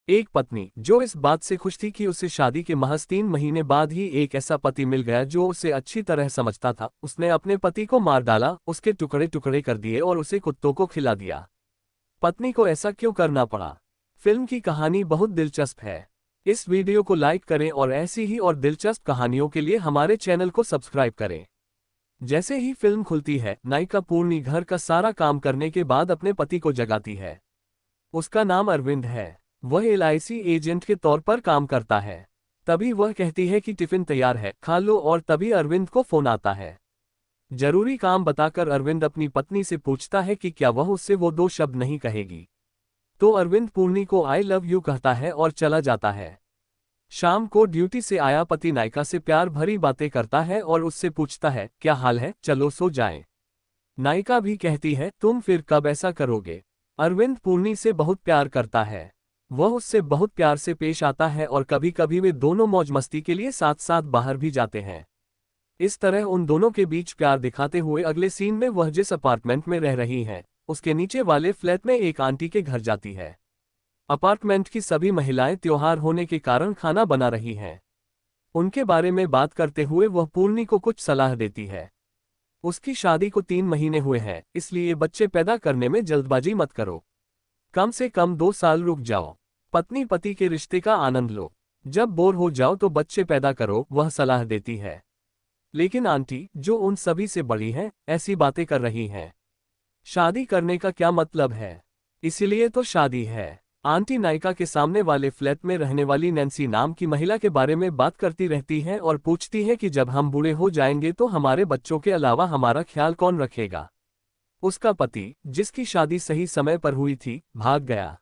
एक पत्नी जो इस बात से खुश थी कि उसे शादी के महज 3 महीने बाद ही एक ऐसा पति मिल गया जो उसे अच्छी तरह समझता था, उसने अपने पति को मार डाला, उसके टुकड़े टुकड़े कर दिए और उसे कुत्तों को खिला दिया। पत्नी को ऐसा क्यों करना पड़ा? फिल्म की कहानी बहुत दिलचस्प है। इस वीडियो को लाइक करें और ऐसी ही और दिलचस्प कहानियों के लिए हमारे चैनल को सब्सक्राइब करें। जैसे ही फिल्म खुलती है, नायिका पूर्णी घर का सारा काम करने के बाद अपने पति को जगाती है। उसका नाम अरविंद है। वह एलआईसी एजेंट के तौर पर काम करता है। तभी वह कहती है कि टिफिन तैयार है, खा लो, और तभी अरविंद को फोन आता है। जरूरी काम बताकर अरविंद अपनी पत्नी से पूछता है कि क्या वह उससे वो 2 शब्द नहीं कहेगी। तो अरविंद पूर्णी को आई लव यू कहता है और चला जाता है। शाम को ड्यूटी से आया पति नायिका से प्यार भरी बातें करता है और उससे पूछता है, क्या हाल है, चलो सो जाएं। नायिका भी कहती है, तुम फिर कब ऐसा करोगे? अरविंद पूर्णी से बहुत प्यार करता है। वह उससे बहुत प्यार से पेश आता है और कभी कभी वे दोनों मौज मस्ती के लिए साथ साथ बाहर भी जाते हैं। इस तरह उन दोनों के बीच प्यार दिखाते हुए अगले सीन में वह जिस अपार्टमेंट में रह रही हैं, उसके नीचे वाले फ्लैट में एक आंटी के घर जाती है। अपार्टमेंट की सभी महिलाएं त्योहार होने के कारण खाना बना रही हैं। उनके बारे में बात करते हुए वह पूर्णी को कुछ सलाह देती है। उसकी शादी को 3 महीने हुए हैं, इसलिए बच्चे पैदा करने में जल्दबाजी मत करो। कम से कम 2 साल रुक जाओ। पत्नी पति के रिश्ते का आनंद लो। जब बोर हो जाओ तो बच्चे पैदा करो, वह सलाह देती है। लेकिन आंटी, जो उन सभी से बड़ी हैं, ऐसी बातें कर रही हैं। शादी करने का क्या मतलब है? इसीलिए तो शादी है। आंटी नायिका के सामने वाले फ्लैट में रहने वाली नैन्सी नाम की महिला के बारे में बात करती रहती है और पूछती है कि जब हम बूढ़े हो जाएंगे तो हमारे बच्चों के अलावा हमारा ख्याल कौन रखेगा। उसका पति, जिसकी शादी सही समय पर हुई थी, भाग गया।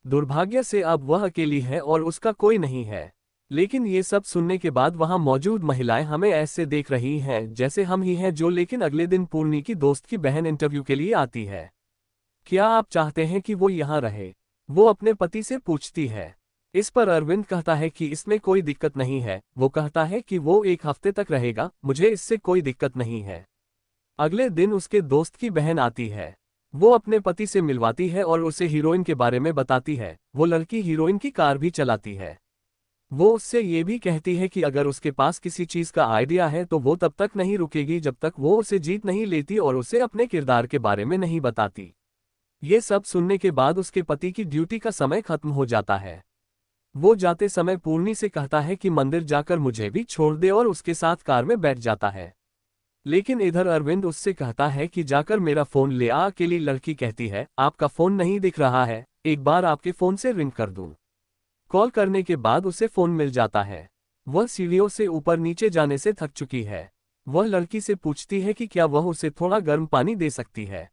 दुर्भाग्य से अब वह अकेली है और उसका कोई नहीं है। लेकिन ये सब सुनने के बाद वहां मौजूद महिलाएं हमें ऐसे देख रही हैं जैसे हम ही हैं जो। लेकिन अगले दिन पूर्णी की दोस्त की बहन इंटरव्यू के लिए आती है। क्या आप चाहते हैं कि वो यहाँ रहे? वो अपने पति से पूछती है। इस पर अरविंद कहता है कि इसमें कोई दिक्कत नहीं है। वो कहता है कि वो 1 हफ्ते तक रहेगा, मुझे इससे कोई दिक्कत नहीं है। अगले दिन उसके दोस्त की बहन आती है। वो अपने पति से मिलवाती है और उसे हीरोइन के बारे में बताती है। वो लड़की हीरोइन की कार भी चलाती है। वो उससे ये भी कहती है कि अगर उसके पास किसी चीज का आइडिया है तो वो तब तक नहीं रुकेगी जब तक वो उसे जीत नहीं लेती और उसे अपने किरदार के बारे में नहीं बताती। ये सब सुनने के बाद उसके पति की ड्यूटी का समय खत्म हो जाता है। वो जाते समय पूर्णी से कहता है कि मंदिर जाकर मुझे भी छोड़ दे और उसके साथ कार में बैठ जाता है। लेकिन इधर अरविंद उससे कहता है कि जाकर मेरा फोन ले आ। अकेली लड़की कहती है, आपका फोन नहीं दिख रहा है, एक बार आपके फोन से रिंग कर दूं। कॉल करने के बाद उसे फोन मिल जाता है। वह सीढ़ियों से ऊपर नीचे जाने से थक चुकी है। वह लड़की से पूछती है कि क्या वह उसे थोड़ा गर्म पानी दे सकती है।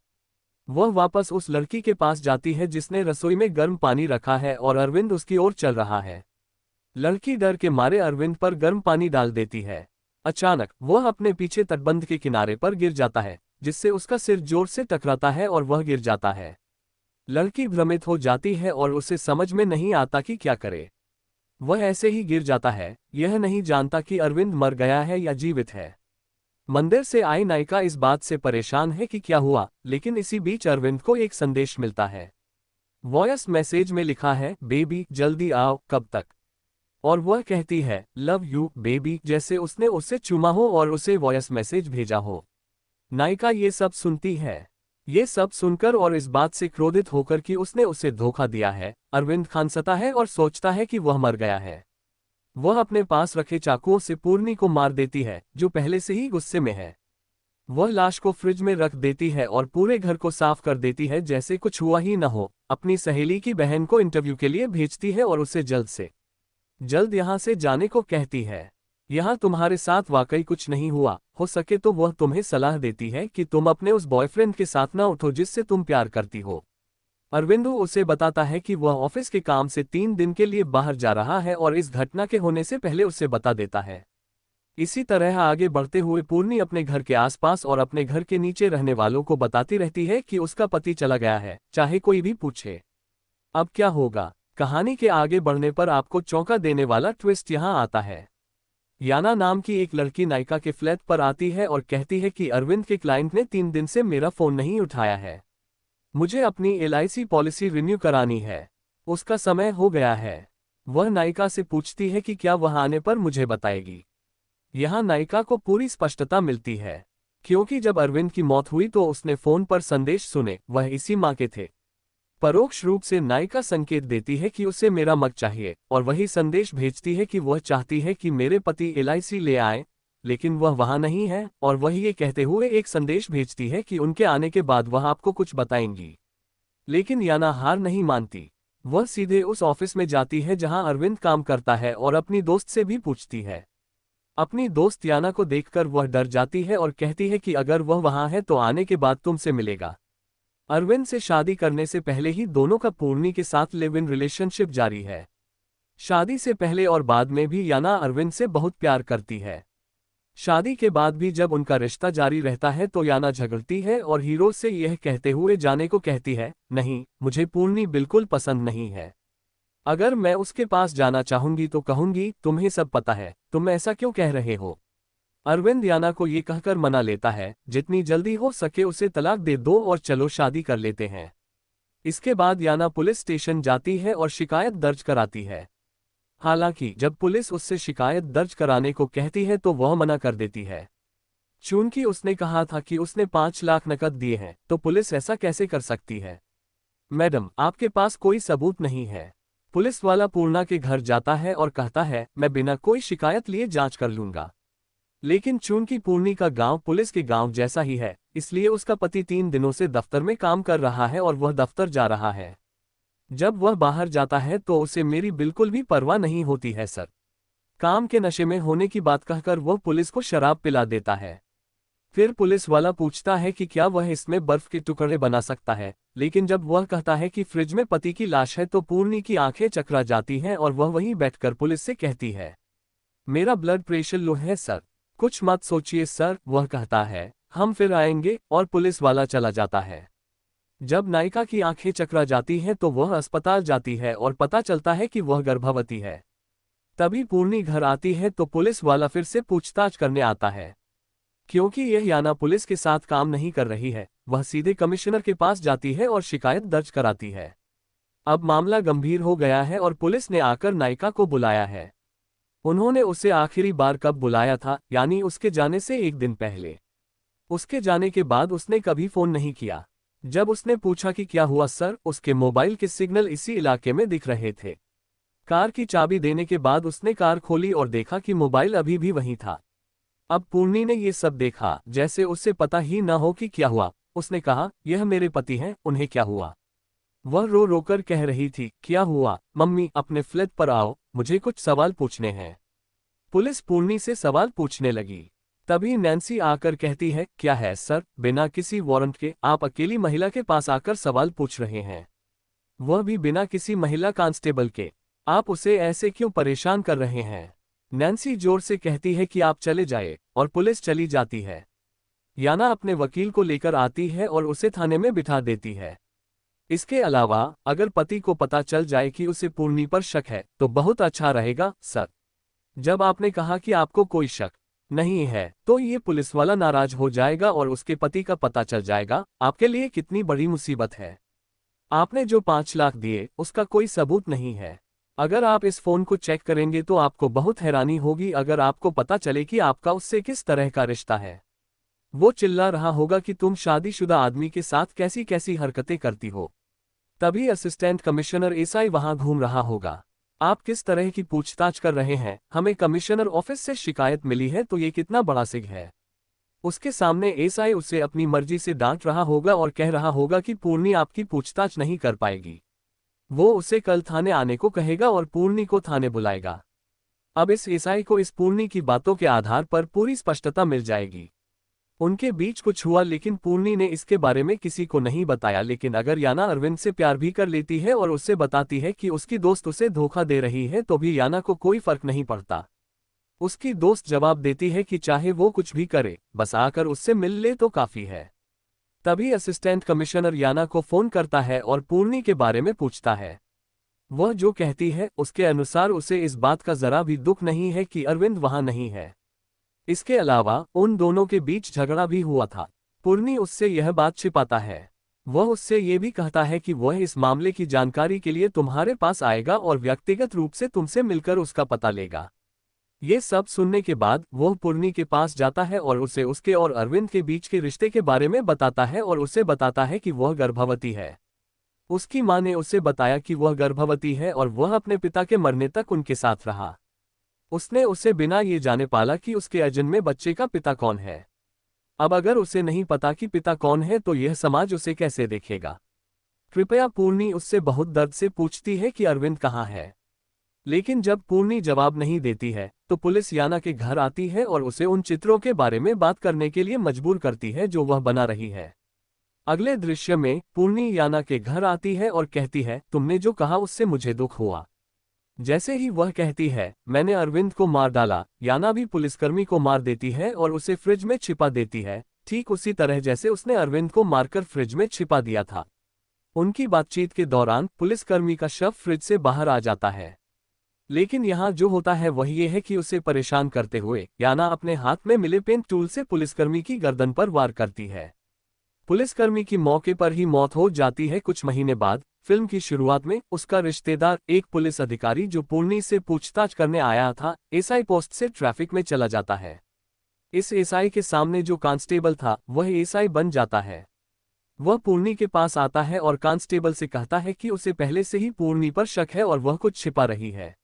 वह वापस उस लड़की के पास जाती है जिसने रसोई में गर्म पानी रखा है और अरविंद उसकी ओर चल रहा है। लड़की डर के मारे अरविंद पर गर्म पानी डाल देती है। अचानक वह अपने पीछे तटबंध के किनारे पर गिर जाता है, जिससे उसका सिर जोर से टकराता है और वह गिर जाता है। लड़की भ्रमित हो जाती है और उसे समझ में नहीं आता कि क्या करे। वह ऐसे ही गिर जाता है, यह नहीं जानता कि अरविंद मर गया है या जीवित है। मंदिर से आई नायिका इस बात से परेशान है कि क्या हुआ, लेकिन इसी बीच अरविंद को एक संदेश मिलता है। वॉयस मैसेज में लिखा है, बेबी जल्दी आओ, कब तक? और वह कहती है, लव यू बेबी, जैसे उसने उसे चूमा हो और उसे वॉयस मैसेज भेजा हो। नायिका ये सब सुनती है। ये सब सुनकर और इस बात से क्रोधित होकर कि उसने उसे धोखा दिया है, अरविंद खांसता है और सोचता है कि वह मर गया है। वह अपने पास रखे चाकुओं से पूर्णी को मार देती है, जो पहले से ही गुस्से में है। वह लाश को फ्रिज में रख देती है और पूरे घर को साफ कर देती है जैसे कुछ हुआ ही न हो। अपनी सहेली की बहन को इंटरव्यू के लिए भेजती है और उसे जल्द से जल्द यहाँ से जाने को कहती है। यहाँ तुम्हारे साथ वाकई कुछ नहीं हुआ, हो सके तो वह तुम्हें सलाह देती है कि तुम अपने उस बॉयफ्रेंड के साथ ना उठो जिससे तुम प्यार करती हो। अरविंदु उसे बताता है कि वह ऑफिस के काम से 3 दिन के लिए बाहर जा रहा है और इस घटना के होने से पहले उसे बता देता है। इसी तरह आगे बढ़ते हुए पूर्णी अपने घर के आसपास और अपने घर के नीचे रहने वालों को बताती रहती है कि उसका पति चला गया है, चाहे कोई भी पूछे। अब क्या होगा? कहानी के आगे बढ़ने पर आपको चौंका देने वाला ट्विस्ट यहाँ आता है। याना नाम की एक लड़की नायिका के फ्लैट पर आती है और कहती है कि अरविंद के क्लाइंट ने 3 दिन से मेरा फोन नहीं उठाया है। मुझे अपनी एलआईसी पॉलिसी रिन्यू करानी है। उसका समय हो गया है। वह नायिका से पूछती है कि क्या वह आने पर मुझे बताएगी। यहाँ नायिका को पूरी स्पष्टता मिलती है, क्योंकि जब अरविंद की मौत हुई तो उसने फोन पर संदेश सुने, वह इसी माँ के थे। परोक्ष रूप से नायिका संकेत देती है कि उसे मेरा मग चाहिए, और वही संदेश भेजती है कि वह चाहती है कि मेरे पति एलआईसी ले आए, लेकिन वह वहां नहीं है, और वह ये कहते हुए एक संदेश भेजती है कि उनके आने के बाद वह आपको कुछ बताएंगी। लेकिन याना हार नहीं मानती। वह सीधे उस ऑफिस में जाती है जहां अरविंद काम करता है और अपनी दोस्त से भी पूछती है। अपनी दोस्त याना को देखकर वह डर जाती है और कहती है कि अगर वह वहां है तो आने के बाद तुमसे मिलेगा। अरविंद से शादी करने से पहले ही दोनों का पूर्णी के साथ लिव इन रिलेशनशिप जारी है। शादी से पहले और बाद में भी याना अरविंद से बहुत प्यार करती है। शादी के बाद भी जब उनका रिश्ता जारी रहता है तो याना झगड़ती है और हीरो से यह कहते हुए जाने को कहती है, नहीं, मुझे पूर्णी बिल्कुल पसंद नहीं है। अगर मैं उसके पास जाना चाहूंगी तो कहूंगी तुम्हें सब पता है, तुम ऐसा क्यों कह रहे हो। अरविंद याना को ये कहकर मना लेता है, जितनी जल्दी हो सके उसे तलाक दे दो और चलो शादी कर लेते हैं। इसके बाद याना पुलिस स्टेशन जाती है और शिकायत दर्ज कराती है। हालांकि जब पुलिस उससे शिकायत दर्ज कराने को कहती है तो वह मना कर देती है। चूंकि उसने कहा था कि उसने 5 लाख नकद दिए हैं, तो पुलिस ऐसा कैसे कर सकती है। मैडम, आपके पास कोई सबूत नहीं है। पुलिस वाला पूर्णा के घर जाता है और कहता है, मैं बिना कोई शिकायत लिए जांच कर लूंगा। लेकिन चूंकि पूर्णी का गांव पुलिस के गांव जैसा ही है, इसलिए उसका पति 3 दिनों से दफ्तर में काम कर रहा है और वह दफ्तर जा रहा है। जब वह बाहर जाता है तो उसे मेरी बिल्कुल भी परवाह नहीं होती है सर। काम के नशे में होने की बात कहकर वह पुलिस को शराब पिला देता है। फिर पुलिस वाला पूछता है कि क्या वह इसमें बर्फ के टुकड़े बना सकता है, लेकिन जब वह कहता है कि फ्रिज में पति की लाश है तो पूर्णी की आंखें चकरा जाती हैं और वह वहीं बैठकर पुलिस से कहती है, मेरा ब्लड प्रेशर लो है सर, कुछ मत सोचिए सर। वह कहता है, हम फिर आएंगे, और पुलिस वाला चला जाता है। जब नायिका की आंखें चकरा जाती हैं तो वह अस्पताल जाती है और पता चलता है कि वह गर्भवती है। तभी पूर्णी घर आती है तो पुलिस वाला फिर से पूछताछ करने आता है। क्योंकि यह याना पुलिस के साथ काम नहीं कर रही है, वह सीधे कमिश्नर के पास जाती है और शिकायत दर्ज कराती है। अब मामला गंभीर हो गया है और पुलिस ने आकर नायिका को बुलाया है। उन्होंने उसे आखिरी बार कब बुलाया था, यानी उसके जाने से 1 दिन पहले। उसके जाने के बाद उसने कभी फोन नहीं किया। जब उसने पूछा कि क्या हुआ सर, उसके मोबाइल के सिग्नल इसी इलाके में दिख रहे थे। कार की चाबी देने के बाद उसने कार खोली और देखा कि मोबाइल अभी भी वहीं था। अब पूर्णी ने ये सब देखा जैसे उससे पता ही न हो कि क्या हुआ। उसने कहा, यह मेरे पति हैं, उन्हें क्या हुआ। वह रो रोकर कह रही थी, क्या हुआ मम्मी, अपने फ्लैट पर आओ, मुझे कुछ सवाल पूछने हैं। पुलिस पूर्णी से सवाल पूछने लगी। तभी नैन्सी आकर कहती है, क्या है सर, बिना किसी वारंट के आप अकेली महिला के पास आकर सवाल पूछ रहे हैं, वह भी बिना किसी महिला कांस्टेबल के। आप उसे ऐसे क्यों परेशान कर रहे हैं। नैन्सी जोर से कहती है कि आप चले जाए, और पुलिस चली जाती है। याना अपने वकील को लेकर आती है और उसे थाने में बिठा देती है। इसके अलावा अगर पति को पता चल जाए कि उसे पूर्णी पर शक है तो बहुत अच्छा रहेगा सर। जब आपने कहा कि आपको कोई शक नहीं है तो ये पुलिस वाला नाराज हो जाएगा और उसके पति का पता चल जाएगा। आपके लिए कितनी बड़ी मुसीबत है। आपने जो 5 लाख दिए उसका कोई सबूत नहीं है। अगर आप इस फोन को चेक करेंगे तो आपको बहुत हैरानी होगी अगर आपको पता चले कि आपका उससे किस तरह का रिश्ता है। वो चिल्ला रहा होगा कि तुम शादीशुदा आदमी के साथ कैसी कैसी हरकतें करती हो। तभी असिस्टेंट कमिश्नर एसआई वहां घूम रहा होगा। आप किस तरह की पूछताछ कर रहे हैं, हमें कमिश्नर ऑफिस से शिकायत मिली है तो ये कितना बड़ा सिग है। उसके सामने एसआई उसे अपनी मर्जी से डांट रहा होगा और कह रहा होगा कि पूर्णी आपकी पूछताछ नहीं कर पाएगी। वो उसे कल थाने आने को कहेगा और पूर्णी को थाने बुलाएगा। अब इस एसआई को इस पूर्णी की बातों के आधार पर पूरी स्पष्टता मिल जाएगी। उनके बीच कुछ हुआ लेकिन पूर्णी ने इसके बारे में किसी को नहीं बताया। लेकिन अगर याना अरविंद से प्यार भी कर लेती है और उससे बताती है कि उसकी दोस्त उसे धोखा दे रही है तो भी याना को कोई फर्क नहीं पड़ता। उसकी दोस्त जवाब देती है कि चाहे वो कुछ भी करे, बस आकर उससे मिल ले तो काफी है। तभी असिस्टेंट कमिश्नर याना को फोन करता है और पूर्णी के बारे में पूछता है। वह जो कहती है उसके अनुसार उसे इस बात का जरा भी दुख नहीं है कि अरविंद वहां नहीं है। इसके अलावा उन दोनों के बीच झगड़ा भी हुआ था। पूर्णी उससे यह बात छिपाता है। वह उससे ये भी कहता है कि वह इस मामले की जानकारी के लिए तुम्हारे पास आएगा और व्यक्तिगत रूप से तुमसे मिलकर उसका पता लेगा। ये सब सुनने के बाद वह पूर्णी के पास जाता है और उसे उसके और अरविंद के बीच के रिश्ते के बारे में बताता है और उसे बताता है कि वह गर्भवती है। उसकी मां ने उसे बताया कि वह गर्भवती है और वह अपने पिता के मरने तक उनके साथ रहा। उसने उसे बिना ये जाने पाला कि उसके अजन्मे बच्चे का पिता कौन है। अब अगर उसे नहीं पता कि पिता कौन है तो यह समाज उसे कैसे देखेगा। कृपया पूर्णी उससे बहुत दर्द से पूछती है कि अरविंद कहाँ है। लेकिन जब पूर्णी जवाब नहीं देती है तो पुलिस याना के घर आती है और उसे उन चित्रों के बारे में बात करने के लिए मजबूर करती है जो वह बना रही है। अगले दृश्य में पूर्णी याना के घर आती है और कहती है, तुमने जो कहा उससे मुझे दुख हुआ। जैसे ही वह कहती है, मैंने अरविंद को मार डाला, याना भी पुलिसकर्मी को मार देती है और उसे फ्रिज में छिपा देती है, ठीक उसी तरह जैसे उसने अरविंद को मारकर फ्रिज में छिपा दिया था। उनकी बातचीत के दौरान पुलिसकर्मी का शव फ्रिज से बाहर आ जाता है। लेकिन यहाँ जो होता है वह ये है कि उसे परेशान करते हुए याना अपने हाथ में मिले पेन टूल से पुलिसकर्मी की गर्दन पर वार करती है। पुलिसकर्मी की मौके पर ही मौत हो जाती है। कुछ महीने बाद फिल्म की शुरुआत में उसका रिश्तेदार, एक पुलिस अधिकारी जो पूर्णी से पूछताछ करने आया था, एसआई पोस्ट से ट्रैफिक में चला जाता है। इस एसआई के सामने जो कांस्टेबल था वह एसआई बन जाता है। वह पूर्णी के पास आता है और कांस्टेबल से कहता है कि उसे पहले से ही पूर्णी पर शक है और वह कुछ छिपा रही है।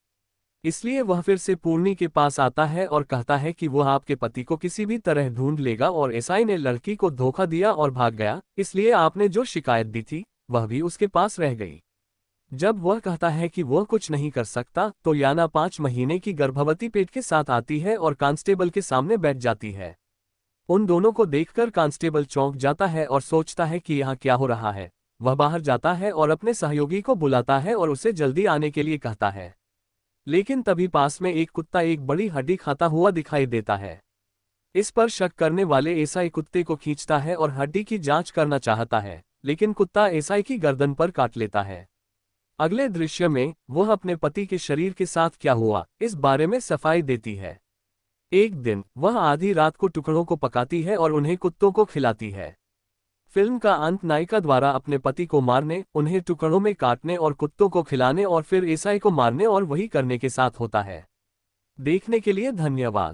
इसलिए वह फिर से पूर्णी के पास आता है और कहता है कि वह आपके पति को किसी भी तरह ढूंढ लेगा और एसआई ने लड़की को धोखा दिया और भाग गया, इसलिए आपने जो शिकायत दी थी वह भी उसके पास रह गई। जब वह कहता है कि वह कुछ नहीं कर सकता तो याना 5 महीने की गर्भवती पेट के साथ आती है और कांस्टेबल के सामने बैठ जाती है। उन दोनों को देखकर कांस्टेबल चौंक जाता है और सोचता है कि यहाँ क्या हो रहा है। वह बाहर जाता है और अपने सहयोगी को बुलाता है और उसे जल्दी आने के लिए कहता है। लेकिन तभी पास में एक कुत्ता एक बड़ी हड्डी खाता हुआ दिखाई देता है। इस पर शक करने वाले एसआई कुत्ते को खींचता है और हड्डी की जांच करना चाहता है, लेकिन कुत्ता एसआई की गर्दन पर काट लेता है। अगले दृश्य में वह अपने पति के शरीर के साथ क्या हुआ इस बारे में सफाई देती है। एक दिन वह आधी रात को टुकड़ों को पकाती है और उन्हें कुत्तों को खिलाती है। फिल्म का अंत नायिका द्वारा अपने पति को मारने, उन्हें टुकड़ों में काटने और कुत्तों को खिलाने और फिर एसआई को मारने और वही करने के साथ होता है। देखने के लिए धन्यवाद।